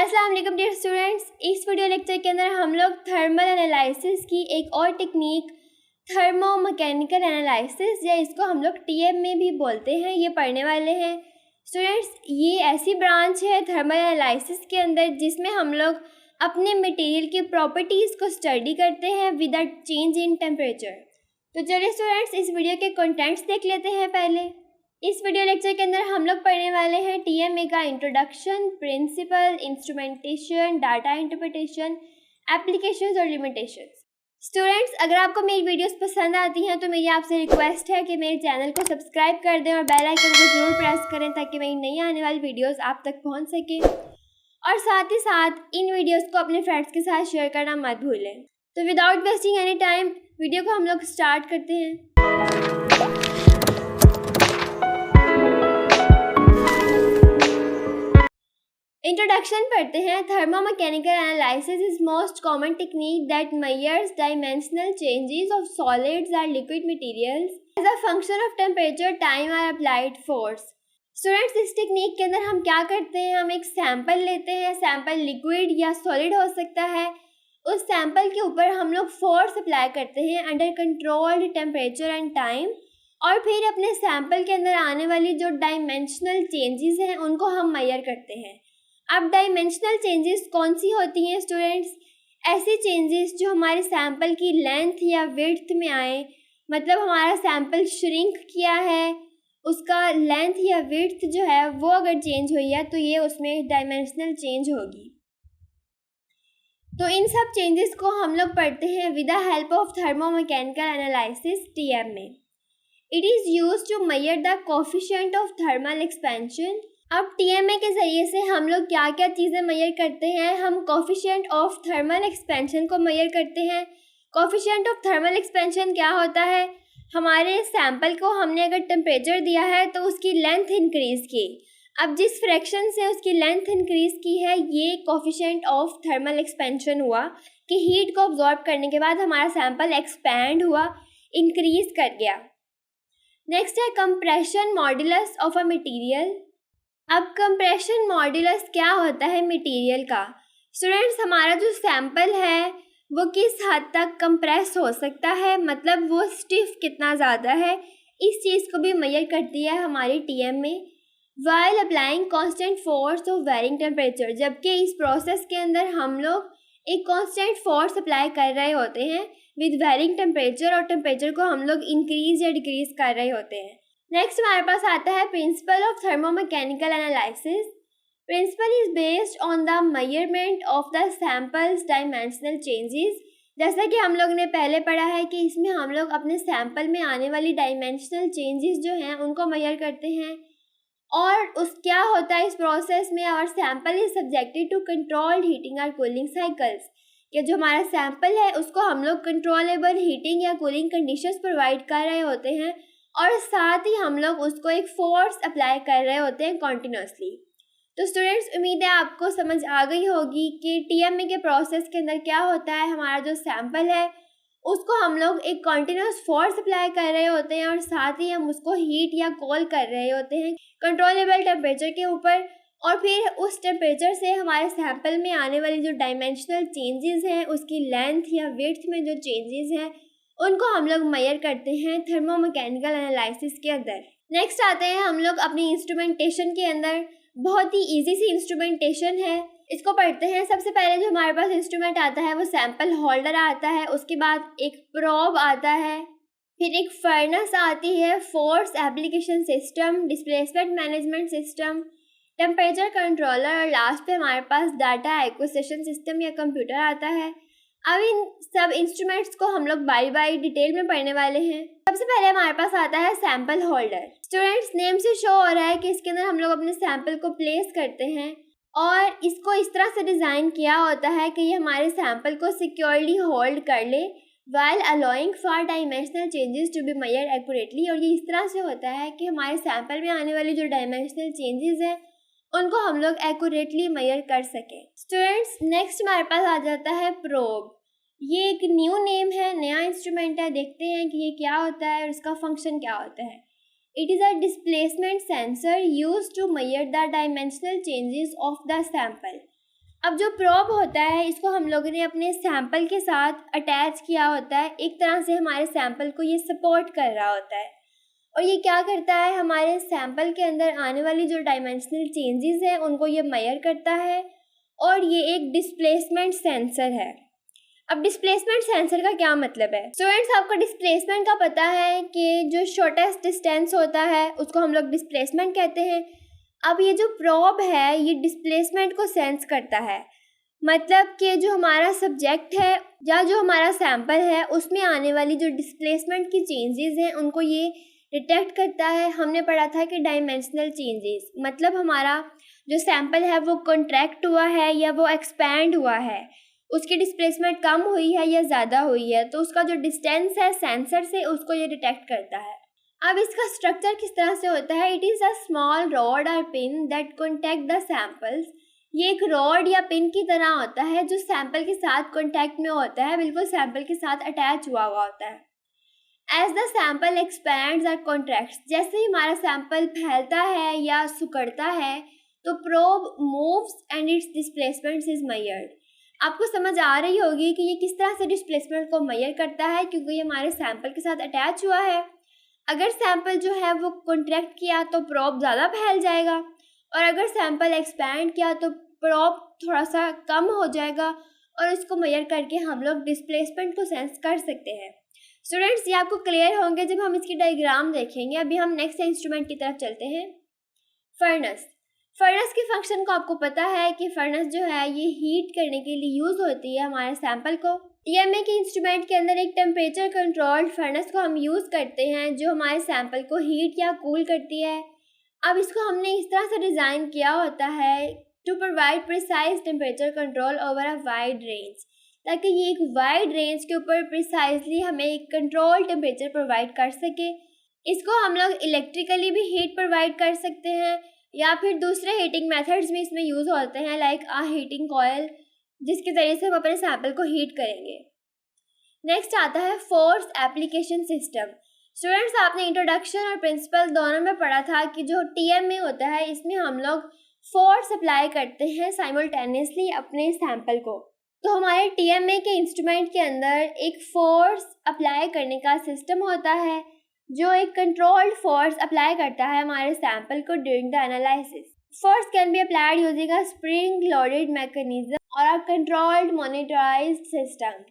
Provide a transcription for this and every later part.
अस्सलाम वालेकुम dear students. इस वीडियो लेक्चर के अंदर हम लोग थर्मल एनालिसिस की एक और टेक्निक थर्मोमैकेनिकल एनालिसिस या इसको हम लोग टीएम में भी बोलते हैं, ये पढ़ने वाले हैं। स्टूडेंट्स, ये ऐसी ब्रांच है थर्मल एनालिसिस के अंदर जिसमें हम लोग अपने मटेरियल की प्रॉपर्टीज़ को स्टडी करते हैं with a change in temperature. तो चलिए स्टूडेंट्स, इस वीडियो के कंटेंट्स देख लेते हैं। पहले इस वीडियो लेक्चर के अंदर हम लोग पढ़ने वाले हैं टीएमए का introduction, principle, instrumentation, data interpretation, applications और लिमिटेशंस। स्टूडेंट्स, अगर आपको मेरी वीडियोस पसंद आती हैं तो मेरी आपसे रिक्वेस्ट है कि मेरे चैनल को सब्सक्राइब कर दें और बेल आइकन को जरूर प्रेस करें ताकि मेरी नई आने वाली वीडियोस आप तक पहुंच सके, और साथ ही साथ इन वीडियोस को अपने फ्रेंड्स के साथ शेयर करना मत भूलें। तो without wasting any time video को हम लोग स्टार्ट करते हैं। इंट्रोडक्शन पढ़ते हैं। Thermomechanical analysis is most common technique that measures dimensional changes of solids और liquid materials as a function of temperature, time और अप्लाइड फोर्स। स्टूडेंट्स, इस टेक्निक के अंदर हम क्या करते हैं, हम एक सैंपल लेते हैं। सैंपल लिक्विड या सॉलिड हो सकता है। उस सैंपल के ऊपर हम लोग फोर्स अप्लाई करते हैं under controlled temperature and time, और फिर अपने सैंपल के अंदर आने वाली जो डायमेंशनल चेंजेस हैं उनको हम मेजर करते हैं। अब डायमेंशनल चेंजेस कौन सी होती हैं स्टूडेंट्स? ऐसी चेंजेस जो हमारे सैंपल की लेंथ या विड्थ में आए, मतलब हमारा सैंपल श्रिंक किया है, उसका लेंथ या विड्थ जो है वो अगर चेंज हुई है तो ये उसमें डायमेंशनल चेंज होगी। तो इन सब चेंजेस को हम लोग पढ़ते हैं with the help of thermomechanical analysis TM में। It is used to measure the coefficient of thermal expansion. अब टीएमए के ज़रिए से हम लोग क्या क्या चीज़ें मेजर करते हैं? हम कोएफिशिएंट ऑफ थर्मल एक्सपेंशन को मेजर करते हैं। कोएफिशिएंट ऑफ थर्मल एक्सपेंशन क्या होता है? हमारे सैंपल को हमने अगर टेम्परेचर दिया है तो उसकी लेंथ इंक्रीज़ की। अब जिस फ्रैक्शन से उसकी लेंथ इंक्रीज़ की है, ये कोएफिशिएंट ऑफ थर्मल एक्सपेंशन हुआ कि हीट को अब्जॉर्ब करने के बाद हमारा सैंपल एक्सपैंड हुआ, इंक्रीज़ कर गया। नेक्स्ट है compression modulus of a material. अब कंप्रेशन मॉड्यूलस क्या होता है मटेरियल का? स्टूडेंट्स, हमारा जो सैंपल है वो किस हद तक कंप्रेस हो सकता है, मतलब वो स्टिफ कितना ज़्यादा है, इस चीज़ को भी मेजर करती है हमारी टीएम में। While applying constant force of varying temperature, जबकि इस प्रोसेस के अंदर हम लोग एक कांस्टेंट फोर्स अप्लाई कर रहे होते हैं विद वेरिंग टेम्परेचर, और टेम्परेचर को हम लोग इंक्रीज या डिक्रीज कर रहे होते हैं। नेक्स्ट हमारे पास आता है principle of thermomechanical analysis. Principle is based on the measurement of the sample's dimensional changes. जैसा कि हम लोग ने पहले पढ़ा है कि इसमें हम लोग अपने सैंपल में आने वाली डायमेंशनल चेंजेस जो हैं उनको मेजर करते हैं, और उस क्या होता है इस प्रोसेस में, our sample is subjected to controlled heating और कूलिंग साइकिल्स, कि जो हमारा सैंपल है उसको हम लोग कंट्रोलेबल हीटिंग या कूलिंग कंडीशंस प्रोवाइड कर रहे होते हैं, और साथ ही हम लोग उसको एक फोर्स अप्लाई कर रहे होते हैं कॉन्टिन्यूसली। तो स्टूडेंट्स, उम्मीद है आपको समझ आ गई होगी कि टीएमए के प्रोसेस के अंदर क्या होता है। हमारा जो सैंपल है उसको हम लोग एक कॉन्टिन्यूस फोर्स अप्लाई कर रहे होते हैं, और साथ ही हम उसको हीट या कोल कर रहे होते हैं कंट्रोलेबल टेम्परेचर के ऊपर, और फिर उस टेम्परेचर से हमारे सैंपल में आने वाली जो डायमेंशनल चेंजेस हैं, उसकी लेंथ या विड्थ में जो चेंजेस हैं उनको हम लोग मेजर करते हैं थर्मोमैकेनिकल एनालिसिस के अंदर। नेक्स्ट आते हैं हम लोग अपनी इंस्ट्रूमेंटेशन के अंदर। बहुत ही इजी सी इंस्ट्रूमेंटेशन है, इसको पढ़ते हैं। सबसे पहले जो हमारे पास इंस्ट्रूमेंट आता है वो सैंपल होल्डर आता है, उसके बाद एक प्रोब आता है, फिर एक फर्नेस आती है, force application system, displacement management system, temperature controller, और लास्ट पे हमारे पास डाटा एक्विजिशन सिस्टम या कंप्यूटर आता है। अब इन सब इंस्ट्रूमेंट्स को हम लोग बारी बारी डिटेल में पढ़ने वाले हैं। सबसे पहले हमारे पास आता है सैंपल होल्डर। स्टूडेंट्स, नेम से शो हो रहा है कि इसके अंदर हम लोग अपने सैंपल को प्लेस करते हैं, और इसको इस तरह से डिज़ाइन किया होता है कि ये हमारे सैंपल को सिक्योरली होल्ड कर ले while allowing for dimensional changes to be measured accurately. और ये इस तरह से होता है कि हमारे सैंपल में आने वाली जो डायमेंशनल चेंजेस हैं उनको हम लोग एक्यूरेटली मेजर कर सकें। स्टूडेंट्स, नेक्स्ट हमारे पास आ जाता है प्रोब। ये एक न्यू नेम है, नया इंस्ट्रूमेंट है। देखते हैं कि ये क्या होता है और इसका फंक्शन क्या होता है। It is a displacement sensor used to measure the dimensional changes of the sample. अब जो प्रोब होता है इसको हम लोगों ने अपने सैंपल के साथ अटैच किया होता है, एक तरह से हमारे सैंपल को ये सपोर्ट कर रहा होता है। और ये क्या करता है, हमारे सैंपल के अंदर आने वाली जो डायमेंशनल चेंजेस हैं उनको ये मेजर करता है। और ये एक डिस्प्लेसमेंट सेंसर है। अब डिस्प्लेसमेंट सेंसर का क्या मतलब है? स्टूडेंट्स, आपको डिस्प्लेसमेंट का पता है कि जो शॉर्टेस्ट डिस्टेंस होता है उसको हम लोग डिस्प्लेसमेंट कहते हैं। अब ये जो प्रोब है ये डिस्प्लेसमेंट को सेंस करता है, मतलब कि जो हमारा सब्जेक्ट है या जो हमारा सैंपल है उसमें आने वाली जो डिस्प्लेसमेंट की चेंजेस हैं उनको ये डिटेक्ट करता है। हमने पढ़ा था कि डायमेंशनल चेंजेस मतलब हमारा जो सैंपल है वो कॉन्ट्रैक्ट हुआ है या वो एक्सपैंड हुआ है, उसकी डिस्प्लेसमेंट कम हुई है या ज़्यादा हुई है, तो उसका जो डिस्टेंस है सेंसर से उसको ये डिटेक्ट करता है। अब इसका स्ट्रक्चर किस तरह से होता है? It is a small rod और pin that contact the samples. ये एक रॉड या पिन की तरह होता है जो सैंपल के साथ कॉन्टैक्ट में होता है, बिल्कुल सैंपल के साथ अटैच हुआ होता है। एज द सैंपल एक्सपैंड्स और कॉन्ट्रैक्ट्स, जैसे ही हमारा सैंपल फैलता है या सिकुड़ता है तो probe moves and it's displacement is measured. आपको समझ आ रही होगी कि ये किस तरह से डिस्प्लेसमेंट को मेजर करता है, क्योंकि ये हमारे सैंपल के साथ अटैच हुआ है। अगर सैंपल जो है वो कॉन्ट्रैक्ट किया तो प्रोब ज़्यादा फैल जाएगा, और अगर सैंपल एक्सपैंड किया तो प्रोब थोड़ा सा कम हो जाएगा, और इसको मेजर करके हम लोग डिस्प्लेसमेंट को सेंस कर सकते हैं। स्टूडेंट्स, ये आपको क्लियर होंगे जब हम इसकी डायग्राम देखेंगे। अभी हम नेक्स्ट इंस्ट्रूमेंट की तरफ चलते हैं। फर्नेस। फर्नेस के फंक्शन को आपको पता है कि फर्नेस जो है ये हीट करने के लिए यूज़ होती है हमारे सैंपल को। टीएमए के इंस्ट्रूमेंट के अंदर एक टेम्परेचर कंट्रोल्ड फर्नेस को हम यूज़ करते हैं जो हमारे सैंपल को हीट या कूल करती है। अब इसको हमने इस तरह से डिज़ाइन किया होता है to provide precise temperature control over a wide range, ताकि ये एक वाइड रेंज के ऊपर प्रिसाइजली हमें एक कंट्रोल टेम्परेचर प्रोवाइड कर सके। इसको हम लोग इलेक्ट्रिकली भी हीट प्रोवाइड कर सकते हैं या फिर दूसरे हीटिंग मेथड्स भी इसमें यूज़ होते हैं, लाइक हीटिंग कॉयल, जिसके ज़रिए से हम अपने सैंपल को हीट करेंगे। नेक्स्ट आता है फोर्स एप्लीकेशन सिस्टम। स्टूडेंट्स, आपने इंट्रोडक्शन और प्रिंसिपल दोनों में पढ़ा था कि जो टीएमए होता है इसमें हम लोग फोर्स अप्लाई करते हैं साइमल्टेनियसली अपने सैंपल को। तो हमारे टीएमए के इंस्ट्रूमेंट के अंदर एक फोर्स अप्लाई करने का सिस्टम होता है जो एक कंट्रोल्ड फोर्स अप्लाई करता है हमारे सैंपल को during the analysis. Force can be applied using a spring loaded mechanism और अ कंट्रोल्ड मॉनिटराइज्ड सिस्टम।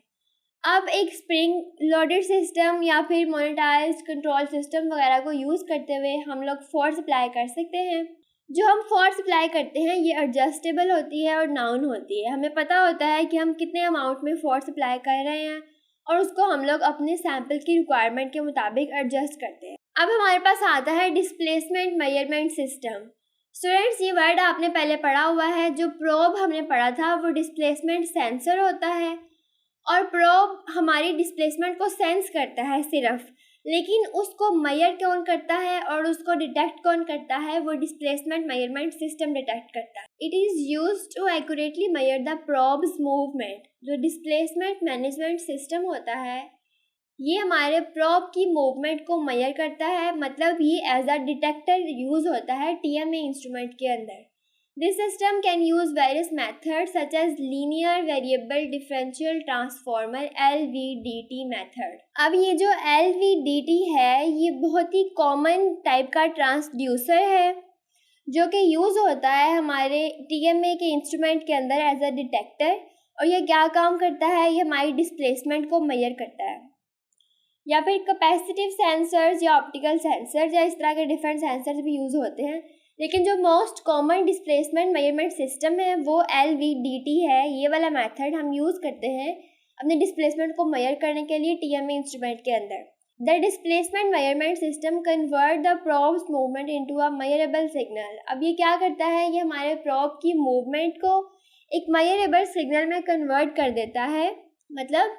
अब एक स्प्रिंग लोडेड सिस्टम या फिर मॉनिटराइज्ड कंट्रोल सिस्टम वगैरह को यूज़ करते हुए हम लोग फोर्स अप्लाई कर सकते हैं। जो हम फोर्स अप्लाई करते हैं ये एडजस्टेबल होती है और नाउन होती है। हमें पता होता है कि हम कितने अमाउंट में फोर्स अप्लाई कर रहे हैं और उसको हम लोग अपने सैंपल की रिक्वायरमेंट के मुताबिक एडजस्ट करते हैं। अब हमारे पास आता है डिस्प्लेसमेंट मेजरमेंट सिस्टम। स्टूडेंट्स, ये वर्ड आपने पहले पढ़ा हुआ है। जो प्रोब हमने पढ़ा था वो डिस्प्लेसमेंट सेंसर होता है, और प्रोब हमारी डिस्प्लेसमेंट को सेंस करता है सिर्फ, लेकिन उसको मेजर कौन करता है और उसको डिटेक्ट कौन करता है? वो डिस्प्लेसमेंट मेजरमेंट सिस्टम डिटेक्ट करता है। It is used to accurately measure the probe's movement. जो डिस्प्लेसमेंट मैनेजमेंट सिस्टम होता है ये हमारे प्रोब की मूवमेंट को मेजर करता है, मतलब ये एज अ डिटेक्टर यूज़ होता है टीएमए इंस्ट्रूमेंट के अंदर। This system can use various methods such as linear variable differential transformer LVDT method। अब ये जो LVDT है ये बहुत ही कॉमन टाइप का ट्रांसड्यूसर है जो कि यूज़ होता है हमारे TMA के इंस्ट्रूमेंट के अंदर एज अ डिटेक्टर। और ये क्या काम करता है? ये हमारी डिस्प्लेसमेंट को मेजर करता है। या फिर कैपेसिटिव सेंसर्स या ऑप्टिकल सेंसर्स या इस तरह के डिफरेंट सेंसर्स भी यूज़ होते हैं, लेकिन जो most common displacement measurement system है वो LVDT है। ये वाला मेथड हम यूज़ करते हैं अपने डिस्प्लेसमेंट को मेजर करने के लिए TMA इंस्ट्रूमेंट के अंदर। The displacement measurement system convert the probe's movement into a measurable signal. अब ये क्या करता है? ये हमारे प्रोब की मूवमेंट को एक मेजरेबल सिग्नल में कन्वर्ट कर देता है, मतलब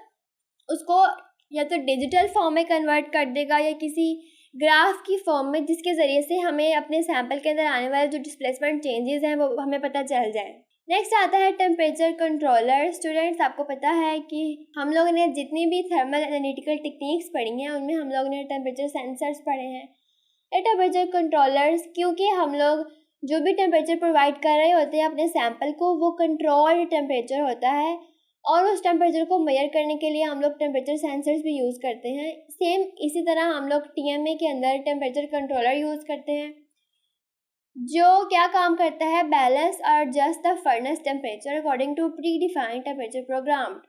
उसको या तो डिजिटल फॉर्म में कन्वर्ट कर देगा या किसी ग्राफ की फॉर्म में, जिसके ज़रिए से हमें अपने सैंपल के अंदर आने वाले जो डिस्प्लेसमेंट चेंजेस हैं वो हमें पता चल जाए। नेक्स्ट आता है टेम्परेचर कंट्रोलर। स्टूडेंट्स, आपको पता है कि हम लोगों ने जितनी भी थर्मल एनालिटिकल टेक्निक्स पढ़ी हैं उनमें हम लोगों ने टेम्परेचर सेंसर्स पढ़े हैं या टेम्परेचर कंट्रोलर्स, क्योंकि हम लोग जो भी टेम्परेचर प्रोवाइड कर रहे होते हैं अपने सैंपल को, वो कंट्रोल्ड टेम्परेचर होता है और उस टेम्परेचर को मेजर करने के लिए हम लोग टेम्परेचर सेंसर्स भी यूज़ करते हैं। सेम इसी तरह हम लोग TMA के अंदर टेम्परेचर कंट्रोलर यूज़ करते हैं, जो क्या काम करता है, बैलेंस और adjust the furnace temperature according to predefined temperature program.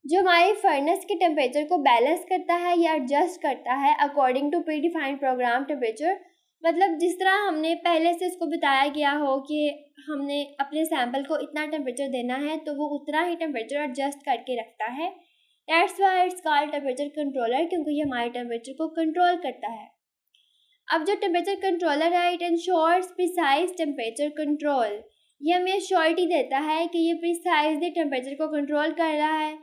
जो हमारे फर्नेस के टेम्परेचर को बैलेंस करता है या एडजस्ट करता है according to predefined program temperature, मतलब जिस तरह हमने पहले से इसको बताया गया हो कि हमने अपने सैंपल को इतना टेम्परेचर देना है तो वो उतना ही टेम्परेचर एडजस्ट करके रखता है। That's why it's called temperature controller, क्योंकि ये हमारे टेम्परेचर को कंट्रोल करता है। अब जो टेम्परेचर कंट्रोलर है, it ensures precise temperature control. ये हमें श्योरिटी देता है कि ये प्रिसाइजली टेम्परेचर को कंट्रोल कर रहा है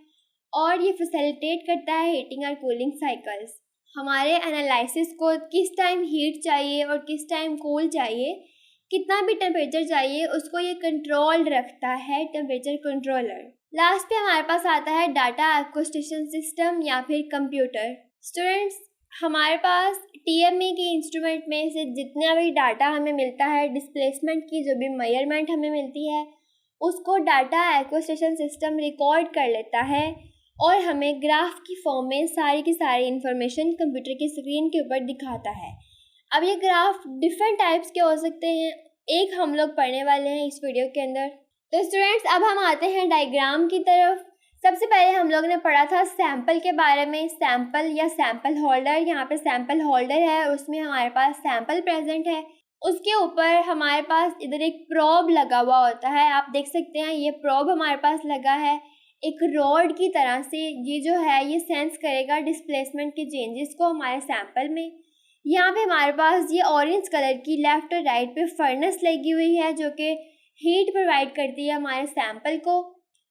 और ये फैसिलिटेट करता है हीटिंग और कूलिंग साइकिल्स। हमारे एनालिसिस को किस टाइम हीट चाहिए और किस टाइम कूल चाहिए, कितना भी टेम्परेचर चाहिए, उसको ये कंट्रोल रखता है टेम्परेचर कंट्रोलर। लास्ट पे हमारे पास आता है डाटा एक्विजिशन सिस्टम या फिर कंप्यूटर। स्टूडेंट्स, हमारे पास TMA के इंस्ट्रूमेंट में से जितना भी डाटा हमें मिलता है, डिस्प्लेसमेंट की जो भी मेजरमेंट हमें मिलती है, उसको डाटा एक्विजिशन सिस्टम रिकॉर्ड कर लेता है और हमें ग्राफ की फॉर्म में सारी की सारी इंफॉर्मेशन कंप्यूटर की स्क्रीन के ऊपर दिखाता है। अब ये ग्राफ डिफरेंट टाइप्स के हो सकते हैं, एक हम लोग पढ़ने वाले हैं इस वीडियो के अंदर। तो स्टूडेंट्स, अब हम आते हैं डायग्राम की तरफ। सबसे पहले हम लोग ने पढ़ा था सैंपल के बारे में, सैंपल या सैंपल होल्डर। यहाँ पे सैंपल होल्डर है, उसमें हमारे पास सैंपल प्रेजेंट है, उसके ऊपर हमारे पास इधर एक प्रोब लगा हुआ होता है। आप देख सकते हैं ये प्रोब हमारे पास लगा है एक रॉड की तरह से। ये जो है ये सेंस करेगा डिस्प्लेसमेंट के चेंजेस को हमारे सैंपल में। यहाँ पे हमारे पास ये ऑरेंज कलर की लेफ्ट और राइट पे फर्नेस लगी हुई है जो कि हीट प्रोवाइड करती है हमारे सैंपल को।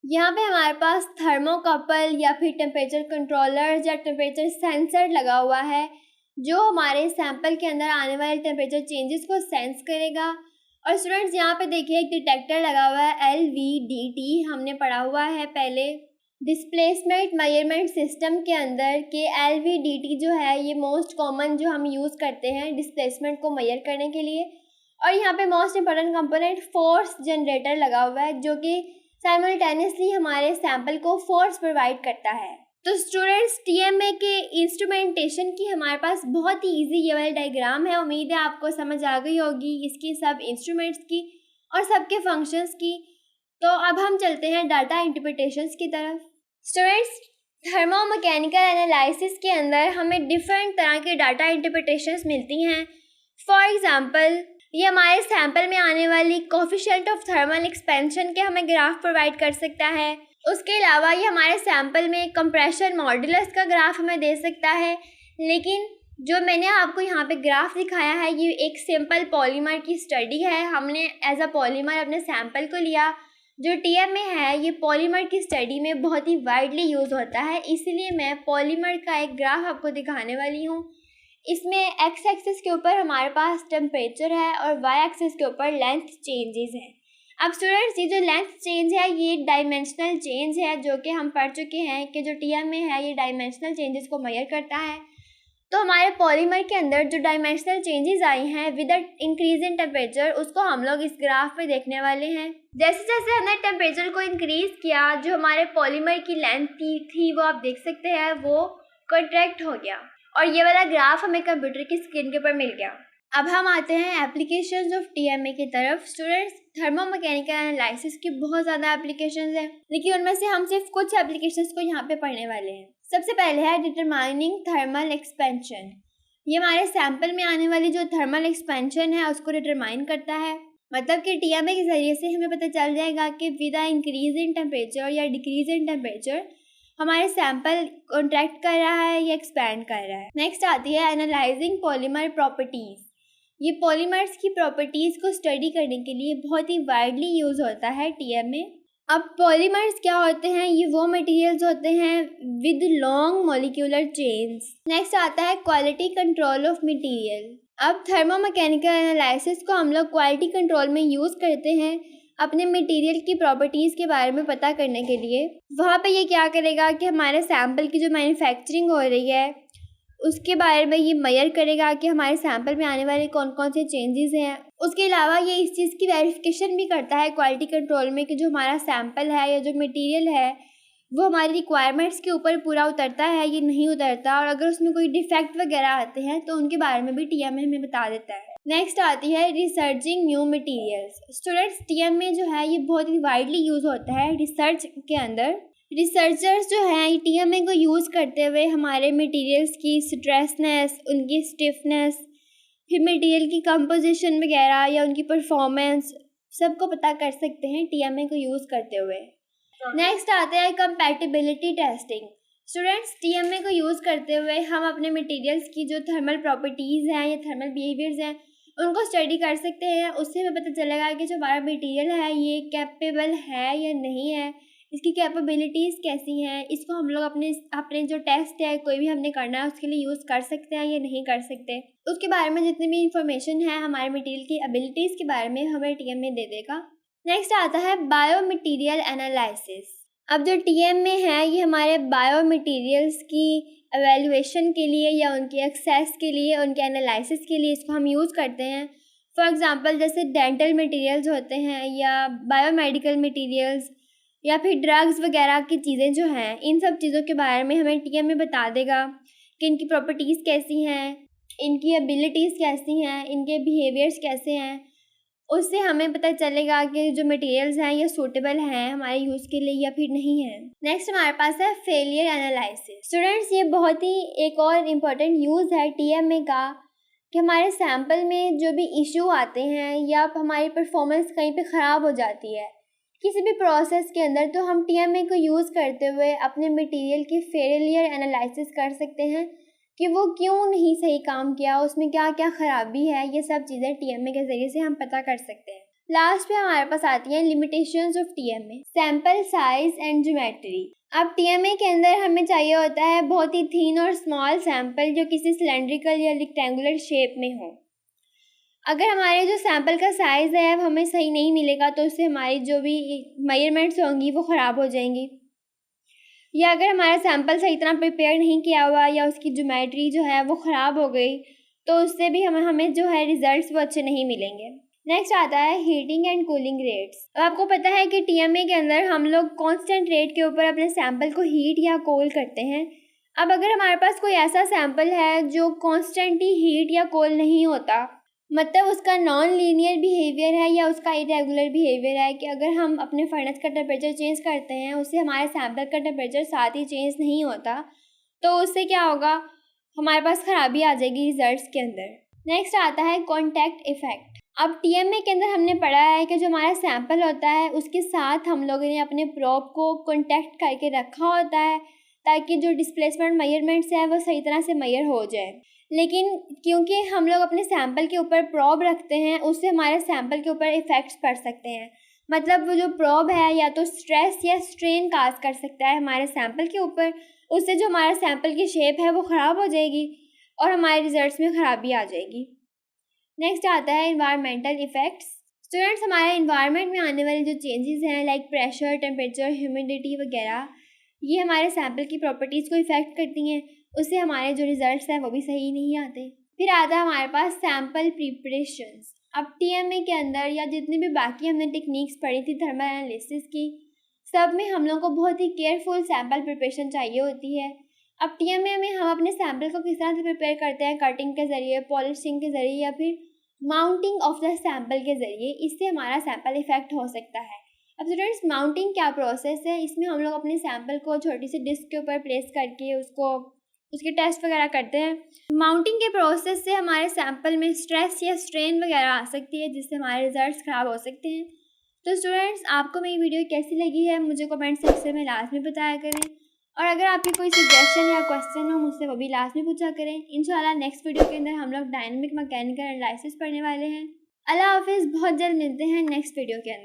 यहाँ पे हमारे पास थर्मोकपल या फिर टेम्परेचर कंट्रोलर या टेम्परेचर सेंसर लगा हुआ है जो हमारे सैंपल के अंदर आने वाले टेम्परेचर चेंजेस को सेंस करेगा। और स्टूडेंट्स, यहाँ पे देखिए एक डिटेक्टर लगा हुआ है LVDT, हमने पढ़ा हुआ है पहले डिस्प्लेसमेंट मेजरमेंट सिस्टम के अंदर के LVDT जो है ये मोस्ट कॉमन जो हम यूज़ करते हैं डिस्प्लेसमेंट को मेजर करने के लिए। और यहाँ पे most important component force generator लगा हुआ है जो कि साइमल्टेनियसली हमारे सैंपल को फोर्स प्रोवाइड करता है। तो स्टूडेंट्स, TMA के इंस्ट्रूमेंटेशन की हमारे पास बहुत ही इजी ये वाली डायग्राम है। उम्मीद है आपको समझ आ गई होगी इसकी सब इंस्ट्रूमेंट्स की और सबके फंक्शंस की। तो अब हम चलते हैं डाटा इंटरप्रिटेशंस की तरफ। स्टूडेंट्स, थर्मोमैकेनिकल एनालिसिस के अंदर हमें डिफरेंट तरह के डाटा इंटरप्रिटेशंस मिलती हैं। फॉर एग्जांपल, ये हमारे सैंपल में आने वाली कोफिशिएंट ऑफ थर्मल एक्सपेंशन के हमें ग्राफ प्रोवाइड कर सकता है। उसके अलावा ये हमारे सैंपल में कंप्रेशन मॉड्यूलस का ग्राफ हमें दे सकता है। लेकिन जो मैंने आपको यहाँ पे ग्राफ दिखाया है ये एक सिंपल पॉलीमर की स्टडी है। हमने एज अ पॉलीमर अपने सैंपल को लिया। जो TMA है ये पॉलीमर की स्टडी में बहुत ही वाइडली यूज़ होता है, इसलिए मैं पॉलीमर का एक ग्राफ आपको दिखाने वाली हूँ। इसमें एक्स एक्सिस के ऊपर हमारे पास टेम्परेचर है और वाई एक्सिस के ऊपर लेंथ चेंजेस है। अब स्टूडेंट्स, ये जो लेंथ चेंज है ये डायमेंशनल चेंज है जो कि हम पढ़ चुके हैं कि जो TMA है ये डायमेंशनल चेंजेस को मेजर करता है। तो हमारे पॉलीमर के अंदर जो डायमेंशनल चेंजेस आई हैं विद इंक्रीज इन टेम्परेचर, उसको हम लोग इस ग्राफ पे देखने वाले हैं। जैसे जैसे हमने टेम्परेचर को इंक्रीज किया, जो हमारे पॉलीमर की लेंथ थी वो आप देख सकते हैं वो कॉन्ट्रैक्ट हो गया और ये वाला ग्राफ हमें कंप्यूटर की स्क्रीन के ऊपर मिल गया। अब हम आते हैं एप्लीकेशंस ऑफ TMA की तरफ। स्टूडेंट्स, थर्मोमैकेनिकल एनालिसिस की बहुत ज़्यादा एप्लीकेशंस हैं, लेकिन उनमें से हम सिर्फ कुछ एप्लीकेशंस को यहाँ पे पढ़ने वाले हैं। सबसे पहले है डिटरमाइनिंग थर्मल एक्सपेंशन। ये हमारे सैंपल में आने वाली जो थर्मल एक्सपेंशन है उसको डिटरमाइन करता है। मतलब कि TMA के ज़रिए से हमें पता चल जाएगा कि विद इंक्रीज इन टेम्परेचर या डिक्रीज इन टेम्परेचर हमारे सैंपल कॉन्ट्रैक्ट कर रहा है या एक्सपैंड कर रहा है। नेक्स्ट आती है एनालाइजिंग पॉलीमर प्रॉपर्टीज़। ये पॉलीमर्स की प्रॉपर्टीज़ को स्टडी करने के लिए बहुत ही वाइडली यूज़ होता है TMA। अब पॉलीमर्स क्या होते हैं? ये वो मटेरियल्स होते हैं with long molecular chains. Next आता है क्वालिटी कंट्रोल ऑफ मटेरियल। अब थर्मोमैकेनिकल एनालिसिस को हम लोग क्वालिटी कंट्रोल में यूज़ करते हैं अपने मटेरियल की प्रॉपर्टीज़ के बारे में पता करने के लिए। वहाँ पे ये क्या करेगा कि हमारे सैंपल की जो मैन्युफैक्चरिंग हो रही है उसके बारे में ये मेजर करेगा कि हमारे सैंपल में आने वाले कौन कौन से चेंजेस हैं। उसके अलावा ये इस चीज़ की वेरिफिकेशन भी करता है क्वालिटी कंट्रोल में कि जो हमारा सैंपल है या जो मटेरियल है वो हमारी रिक्वायरमेंट्स के ऊपर पूरा उतरता है या नहीं उतरता, और अगर उसमें कोई डिफेक्ट वगैरह आते हैं तो उनके बारे में भी टीएमए हमें बता देता है। नेक्स्ट आती है researching new materials. Students, TMA जो है ये बहुत ही वाइडली यूज़ होता है रिसर्च के अंदर। रिसर्चर्स जो हैं टीएमए को यूज़ करते हुए हमारे मटेरियल्स की स्ट्रेसनेस, उनकी स्टिफनेस, फिर मटेरियल की कंपोजिशन वगैरह या उनकी परफॉर्मेंस सबको पता कर सकते हैं टीएमए को यूज़ करते हुए। नेक्स्ट आते हैं कंपैटिबिलिटी टेस्टिंग। स्टूडेंट्स, टीएमए को यूज़ करते हुए हम अपने मटेरियल्स की जो थर्मल प्रॉपर्टीज़ हैं या थर्मल बिहेवियर्स हैं उनको स्टडी कर सकते हैं। उससे हमें पता चलेगा कि जो हमारा मटेरियल है ये कैपेबल है या नहीं है, इसकी कैपेबिलिटीज़ कैसी हैं, इसको हम लोग अपने जो टेस्ट है कोई भी हमने करना है उसके लिए यूज़ कर सकते हैं या नहीं कर सकते। उसके बारे में जितनी भी इंफॉर्मेशन है हमारे मटेरियल की एबिलिटीज़ के बारे में हमें टीएमए दे देगा। नेक्स्ट आता है बायो मटीरियल एनालिसिस। अब जो टीएमए है ये हमारे बायो मटीरियल्स की एवेल्युएशन के लिए या उनके एक्सेस के लिए, उनके एनालिसिस के लिए इसको हम यूज़ करते हैं। फॉर एग्जांपल जैसे डेंटल मटेरियल्स होते हैं या बायोमेडिकल मटेरियल्स या फिर ड्रग्स वगैरह की चीज़ें जो हैं, इन सब चीज़ों के बारे में हमें टीएमए बता देगा कि इनकी प्रॉपर्टीज़ कैसी हैं, इनकी एबिलिटीज़ कैसी हैं, इनके बिहेवियर्स कैसे हैं। उससे हमें पता चलेगा कि जो मटेरियल्स हैं ये सूटेबल हैं हमारे यूज़ के लिए या फिर नहीं है। नेक्स्ट हमारे पास है फेलियर एनालिसिस। स्टूडेंट्स, ये बहुत ही एक और इम्पॉर्टेंट यूज़ है टीएमए का कि हमारे सैंपल में जो भी इशू आते हैं या हमारी परफॉर्मेंस कहीं पे ख़राब हो जाती है किसी भी प्रोसेस के अंदर, तो हम टीएमए को यूज़ करते हुए अपने मटेरियल की फेलियर एनालिसिस कर सकते हैं कि वो क्यों नहीं सही काम किया, उसमें क्या क्या ख़राबी है। ये सब चीज़ें टीएमए के ज़रिए से हम पता कर सकते हैं। लास्ट पे हमारे पास आती हैं limitations of TMA, sample size and geometry. अब टीएमए के अंदर हमें चाहिए होता है बहुत ही थीन और स्मॉल सैम्पल जो किसी सिलेंड्रिकल या रेक्टेंगुलर शेप में हो। अगर हमारे जो सैम्पल का साइज़ है वो हमें सही नहीं मिलेगा तो उससे हमारी जो भी मेजरमेंट्स होंगी वो ख़राब हो जाएंगी, या अगर हमारा सैंपल सही तरह प्रिपेयर नहीं किया हुआ या उसकी ज्योमेट्री जो है वो ख़राब हो गई तो उससे भी हमें जो है रिजल्ट्स वो अच्छे नहीं मिलेंगे। नेक्स्ट आता है हीटिंग एंड कूलिंग रेट्स। अब आपको पता है कि टीएमए के अंदर हम लोग कांस्टेंट रेट के ऊपर अपने सैंपल को हीट या कोल करते हैं। अब अगर हमारे पास कोई ऐसा सैंपल है जो कॉन्स्टेंटली हीट या कोल नहीं होता, मतलब उसका नॉन लीनियर बिहेवियर है या उसका इरेगुलर बिहेवियर है कि अगर हम अपने फर्नेस का टेम्परेचर चेंज करते हैं उससे हमारे सैंपल का टेम्परेचर साथ ही चेंज नहीं होता, तो उससे क्या होगा, हमारे पास ख़राबी आ जाएगी रिजल्ट्स के अंदर। नेक्स्ट आता है कॉन्टैक्ट इफेक्ट। अब टीएमए के अंदर हमने पढ़ा है कि जो हमारा सैंपल होता है उसके साथ हम लोगों ने अपने प्रोब को कॉन्टैक्ट करके रखा होता है ताकि जो डिस्प्लेसमेंट मेजरमेंट्स हैं वो सही तरह से मेजर हो जाए। लेकिन क्योंकि हम लोग अपने सैंपल के ऊपर प्रोब रखते हैं उससे हमारे सैंपल के ऊपर इफ़ेक्ट्स पड़ सकते हैं। मतलब वो जो प्रोब है या तो स्ट्रेस या स्ट्रेन काज कर सकता है हमारे सैंपल के ऊपर, उससे जो हमारा सैंपल की शेप है वो ख़राब हो जाएगी और हमारे रिजल्ट्स में ख़राबी आ जाएगी। नेक्स्ट आता है इन्वायरमेंटल इफ़ेक्ट्स। स्टूडेंट्स, हमारे इन्वायरमेंट में आने वाले जो चेंजेस हैं लाइक प्रेशर, टेम्परेचर, ह्यूमिडिटी वगैरह, ये हमारे सैंपल की प्रॉपर्टीज़ को इफ़ेक्ट करती हैं, उससे हमारे जो रिजल्ट्स हैं वो भी सही नहीं आते। फिर आता है हमारे पास सैंपल प्रिपरेशंस। अब टीएमए के अंदर या जितनी भी बाकी हमने टेक्निक्स पढ़ी थी थर्मल एनालिसिस की, सब में हम लोग को बहुत ही केयरफुल सैंपल प्रिपरेशन चाहिए होती है। अब टीएमए में हम अपने सैंपल को किस तरह से प्रिपेयर करते हैं, कटिंग के ज़रिए, पॉलिशिंग के ज़रिए या फिर माउंटिंग ऑफ द सैंपल के ज़रिए, इससे हमारा सैंपल इफेक्ट हो सकता है। अब स्टूडेंट्स, माउंटिंग क्या प्रोसेस है, इसमें हम लोग अपने सैंपल को छोटी सी डिस्क के ऊपर प्लेस करके उसके टेस्ट वगैरह करते हैं। माउंटिंग के प्रोसेस से हमारे सैंपल में स्ट्रेस या स्ट्रेन वगैरह आ सकती है जिससे हमारे रिजल्ट्स ख़राब हो सकते हैं। तो स्टूडेंट्स, आपको मेरी वीडियो कैसी लगी है मुझे कमेंट सेक्शन में लास्ट में बताया करें, और अगर आपकी कोई सजेशन या क्वेश्चन हो मुझसे वो भी लास्ट में पूछा करें। इंशाल्लाह नेक्स्ट वीडियो के अंदर हम लोग डायनेमिक मैकेनिकल एनालिसिस पढ़ने वाले हैं। अल्लाह हाफिज़, बहुत जल्द मिलते हैं नेक्स्ट वीडियो के अंदर।